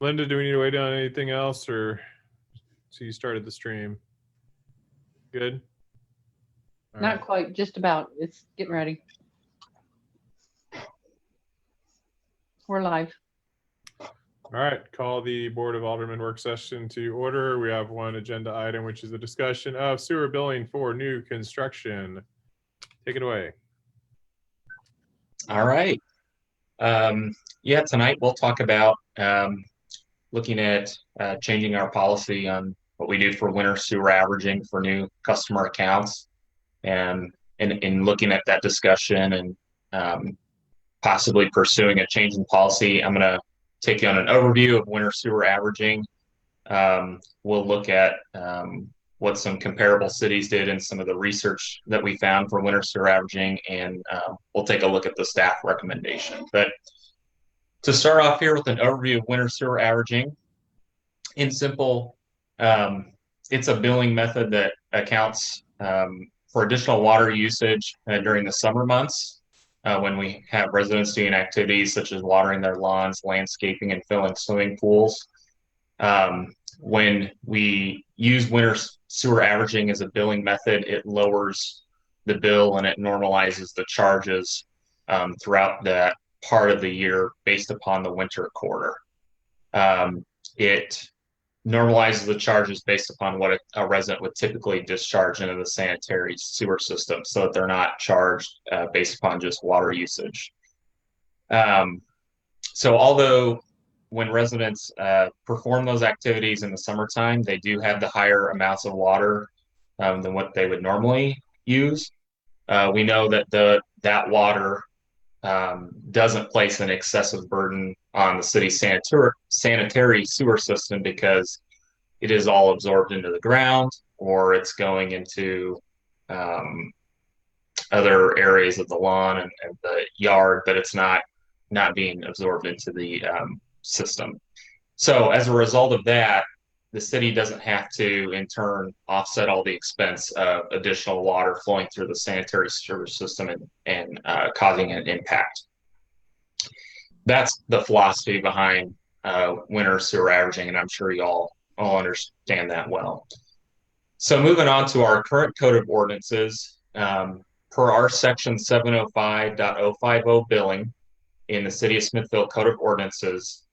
Linda, do we need to wait on anything else, or so you started the stream? Good. All Not right. quite, just about. It's getting ready. We're live. All right. Call the Board of Alderman work session to order. We have one agenda item, which is the discussion of sewer billing for new construction. Take it away. All right. Yeah, tonight we'll talk about looking at changing our policy on what we do for winter sewer averaging for new customer accounts, and in looking at that discussion and possibly pursuing a change in policy. I'm going to take you on an overview of winter sewer averaging. We'll look at what some comparable cities did and some of the research that we found for winter sewer averaging, and we'll take a look at the staff recommendation. But to start off here with an overview of winter sewer averaging, in simple, it's a billing method that accounts for additional water usage during the summer months when we have residents doing activities such as watering their lawns, landscaping, and filling swimming pools. When we use winter sewer averaging as a billing method, it lowers the bill and it normalizes the charges throughout that part of the year based upon the winter quarter. It normalizes the charges based upon what a resident would typically discharge into the sanitary sewer system, so that they're not charged based upon just water usage. So although when residents perform those activities in the summertime, they do have the higher amounts of water than what they would normally use, we know that that water doesn't place an excessive burden on the city's sanitary sewer system, because it is all absorbed into the ground, or it's going into other areas of the lawn and the yard, but it's not being absorbed into the system. So as a result of that, the city doesn't have to in turn offset all the expense of additional water flowing through the sanitary sewer system and causing an impact. That's the philosophy behind winter sewer averaging, and I'm sure you all understand that well. So moving on to our current code of ordinances, per our section 705.050 billing in the City of Smithville Code of Ordinances,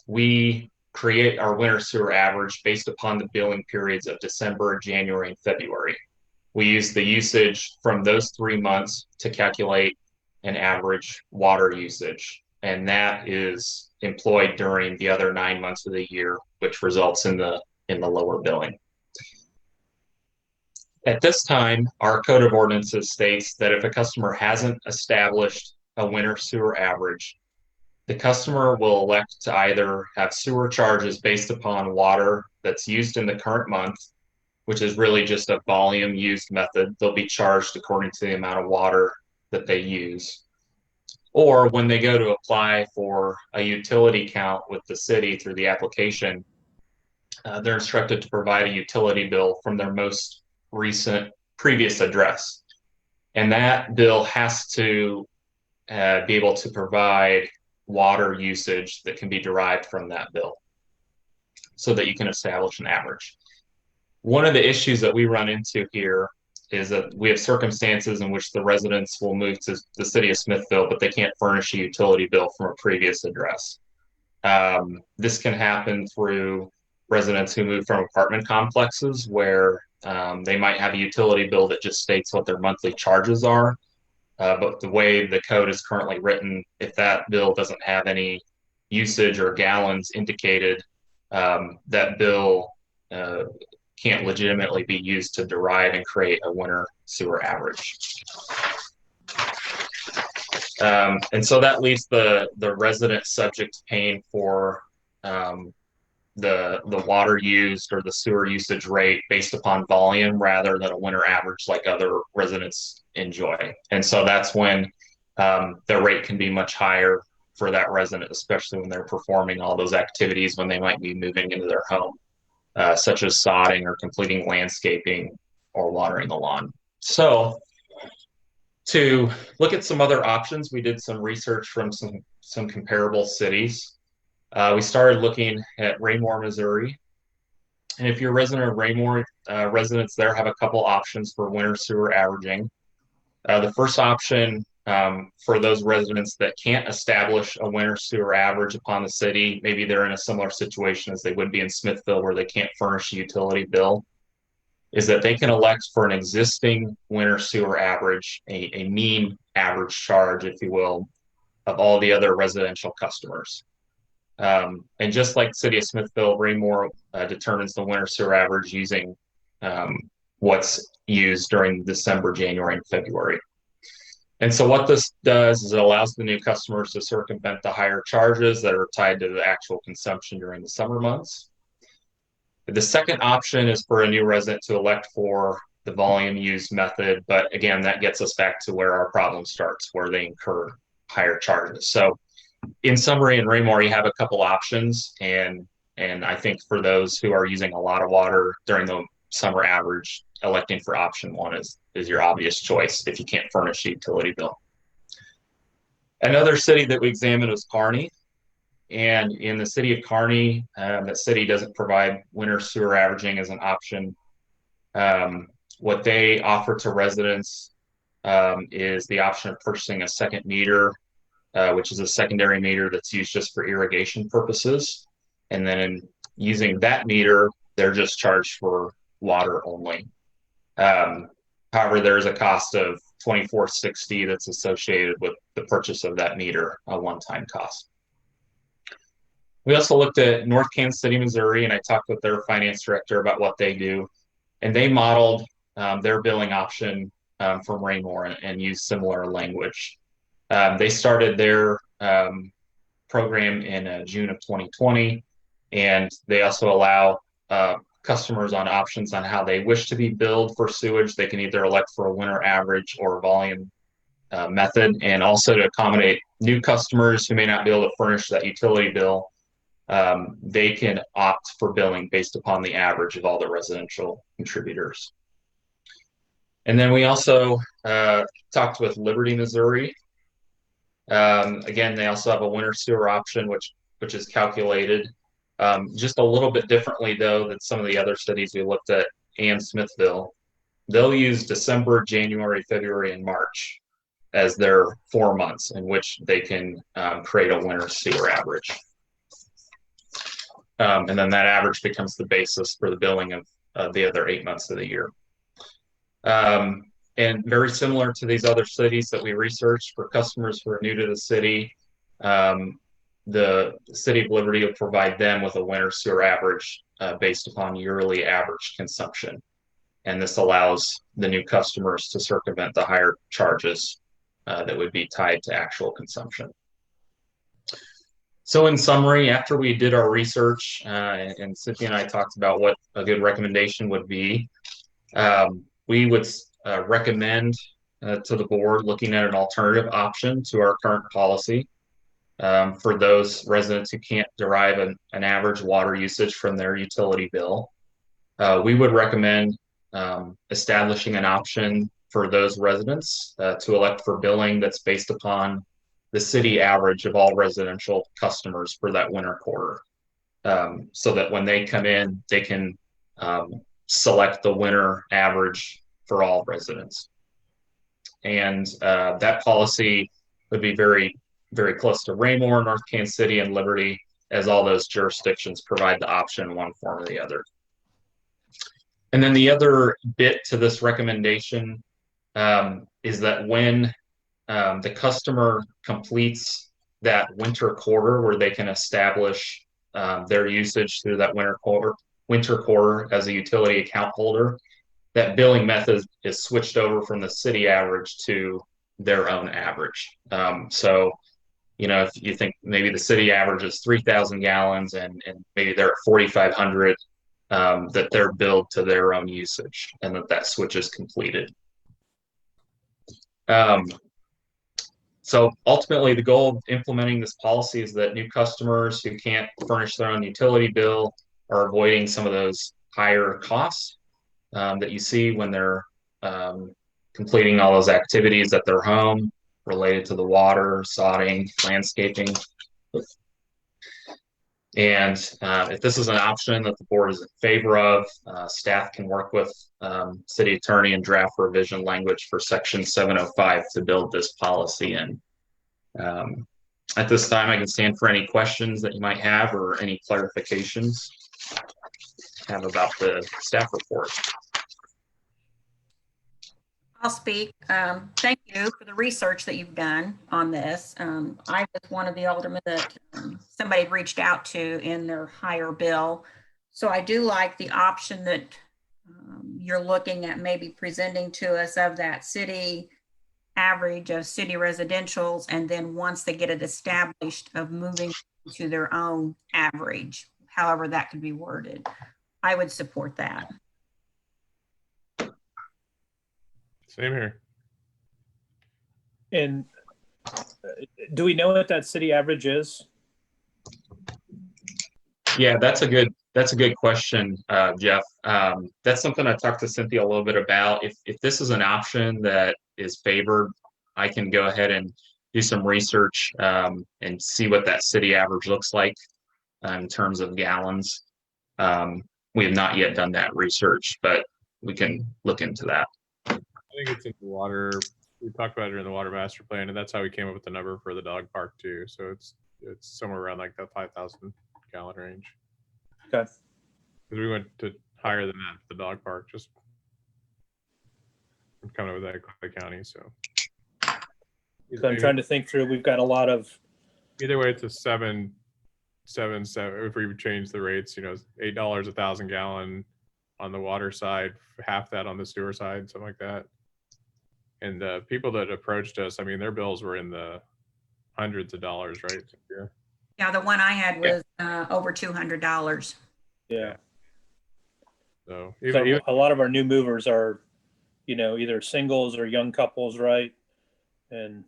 we create our winter sewer average based upon the billing periods of December, January, and February. We use the usage from those 3 months to calculate an average water usage, and that is employed during the other 9 months of the year, which results in the lower billing. At this time, our Code of Ordinances states that if a customer hasn't established a winter sewer average, the customer will elect to either have sewer charges based upon water that's used in the current month, which is really just a volume used method. They'll be charged according to the amount of water that they use. Or when they go to apply for a utility count with the city through the application, they're instructed to provide a utility bill from their most recent previous address. And that bill has to be able to provide water usage that can be derived from that bill so that you can establish an average. One of the issues that we run into here is that we have circumstances in which the residents will move to the City of Smithville, but they can't furnish a utility bill from a previous address. This can happen through residents who move from apartment complexes where they might have a utility bill that just states what their monthly charges are. But the way the code is currently written, if that bill doesn't have any usage or gallons indicated, that bill can't legitimately be used to derive and create a winter sewer average. And so that leaves the resident subject to paying for the water used or the sewer usage rate based upon volume rather than a winter average like other residents enjoy. And so that's when the rate can be much higher for that resident, especially when they're performing all those activities when they might be moving into their home, such as sodding or completing landscaping or watering the lawn. So to look at some other options, we did some research from some comparable cities. We started looking at Raymore, Missouri. And if you're a resident of Raymore, residents there have a couple options for winter sewer averaging. The first option for those residents that can't establish a winter sewer average upon the city, maybe they're in a similar situation as they would be in Smithville where they can't furnish a utility bill, is that they can elect for an existing winter sewer average, a mean average charge, if you will, of all the other residential customers. And just like the city of Smithville, Raymore determines the winter sewer average using what's used during December, January, and February. And so what this does is it allows the new customers to circumvent the higher charges that are tied to the actual consumption during the summer months. The second option is for a new resident to elect for the volume used method. But again, that gets us back to where our problem starts, where they incur higher charges. So in summary, in Raymore, you have a couple options. And I think for those who are using a lot of water during the summer average, electing for option one is your obvious choice if you can't furnish a utility bill. Another city that we examined was Kearney. And in the city of Kearney, that city doesn't provide winter sewer averaging as an option. What they offer to residents is the option of purchasing a second meter, which is a secondary meter that's used just for irrigation purposes. And then in using that meter, they're just charged for water only. However, there's a cost of $24.60 that's associated with the purchase of that meter, a one-time cost. We also looked at North Kansas City, Missouri, and I talked with their finance director about what they do. And they modeled their billing option from Raymore and used similar language. They started their program in June of 2020, and they also allow customers on options on how they wish to be billed for sewage. They can either elect for a winter average or volume method, and also to accommodate new customers who may not be able to furnish that utility bill. They can opt for billing based upon the average of all the residential contributors. And then we also talked with Liberty, Missouri. Again, they also have a winter sewer option, which is calculated just a little bit differently, though, than some of the other cities we looked at and Smithville. They'll use December, January, February, and March as their 4 months in which they can create a winter sewer average. And then that average becomes the basis for the billing of the other 8 months of the year. And very similar to these other cities that we researched, for customers who are new to the city, the City of Liberty will provide them with a winter sewer average based upon yearly average consumption. And this allows the new customers to circumvent the higher charges that would be tied to actual consumption. So in summary, after we did our research and Cynthia and I talked about what a good recommendation would be, we would recommend to the board looking at an alternative option to our current policy for those residents who can't derive an average water usage from their utility bill. We would recommend establishing an option for those residents to elect for billing that's based upon the city average of all residential customers for that winter quarter, so that when they come in, they can select the winter average for all residents. And that policy would be very, very close to Raymore, North Kansas City, and Liberty, as all those jurisdictions provide the option in one form or the other. And then the other bit to this recommendation is that when the customer completes that winter quarter where they can establish their usage through that winter quarter as a utility account holder, that billing method is switched over from the city average to their own average. So, you know, if you think maybe the city average is 3,000 gallons and maybe they're at 4,500, that they're billed to their own usage and that switch is completed. So ultimately, the goal of implementing this policy is that new customers who can't furnish their own utility bill are avoiding some of those higher costs that you see when they're completing all those activities at their home related to the water, sodding, landscaping. And if this is an option that the board is in favor of, staff can work with city attorney and draft revision language for section 705 to build this policy in. At this time, I can stand for any questions that you might have or any clarifications have about the staff report. I'll speak. Thank you for the research that you've done on this. I was one of the aldermen that somebody reached out to in their higher bill. So I do like the option that you're looking at maybe presenting to us of that city average of city residentials, and then once they get it established, of moving to their own average, however that could be worded. I would support that. Same here. And do we know what that city average is? Yeah, that's a good question, Jeff. That's something I talked to Cynthia a little bit about. If this is an option that is favored, I can go ahead and do some research and see what that city average looks like in terms of gallons. We have not yet done that research, but we can look into that. I think it's in the water. We talked about it in the water master plan, and that's how we came up with the number for the dog park too. So it's somewhere around like that 5,000 gallon range. Okay. Because we went to higher than that for the dog park, just coming up with that Clay County. So I'm trying to think through. We've got a lot of. Either way, it's a 777. If we change the rates, $8 1,000 gallon on the water side, half that on the sewer side, something like that. And the people that approached us, I mean, their bills were in the hundreds of dollars, right? Yeah, the one I had was over $200. Yeah. So So a lot of our new movers are, either singles or young couples, right? And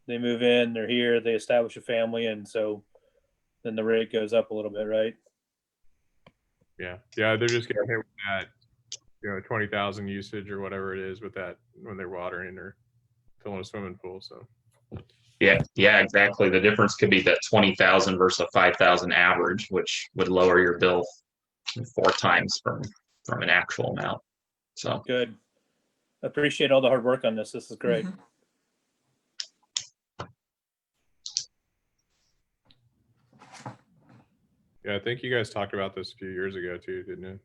they move in, they're here, they establish a family, and so then the rate goes up a little bit, right? yeah, they're just getting hit with that, 20,000 usage or whatever it is with that when they're watering or filling a swimming pool. So Yeah, exactly. The difference could be that 20,000 versus a 5,000 average, which would lower your bill 4 times from an actual amount. So Good. Appreciate all the hard work on this. This is great. Mhm. yeah, I think you guys talked about this a few years ago too, didn't you?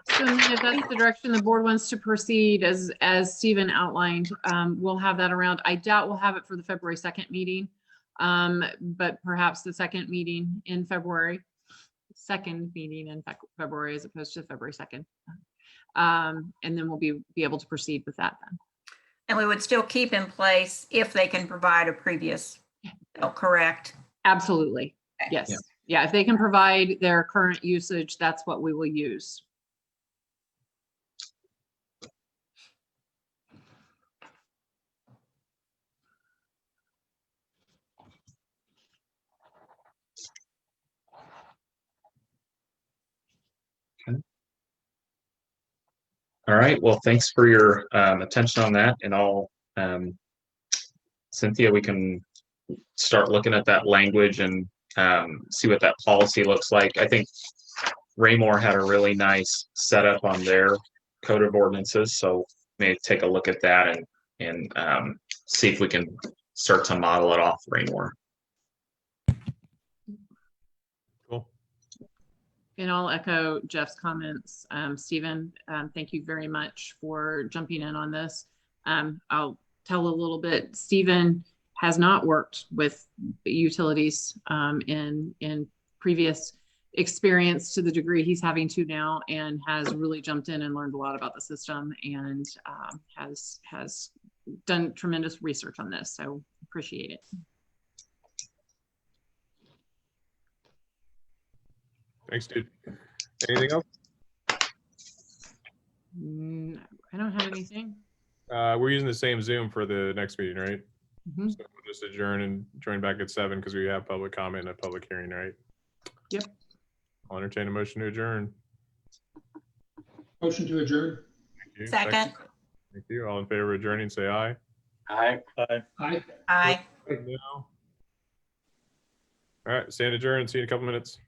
So if that's the direction the board wants to proceed, as Stephen outlined, we'll have that around. I doubt we'll have it for the February 2nd meeting, but perhaps the second meeting in February, as opposed to February 2nd. And then we'll be able to proceed with that then. And we would still keep in place if they can provide a previous bill, correct? Absolutely. Okay. Yes. Yeah. If they can provide their current usage, that's what we will use. all right. Well, thanks for your attention on that. And I'll, Cynthia, we can start looking at that language and see what that policy looks like. I think Raymore had a really nice setup on their code of ordinances. So maybe take a look at that and see if we can start to model it off Raymore. Cool. And I'll echo Jeff's comments. Stephen, thank you very much for jumping in on this. I'll tell a little bit. Stephen has not worked with utilities in previous experience to the degree he's having to now, and has really jumped in and learned a lot about the system, and has done tremendous research on this. So appreciate it. Thanks, dude. Anything else? I don't have anything. We're using the same Zoom for the next meeting, right? Mhm. So we'll just adjourn and join back at 7 because we have public comment and a public hearing, right? Yep. I'll entertain a motion to adjourn. Motion to adjourn. Thank you. Second. Thank you. All in favor of adjourning, say aye. Bye. Aye. Aye. No. All right, stand adjourned. See you in a couple minutes.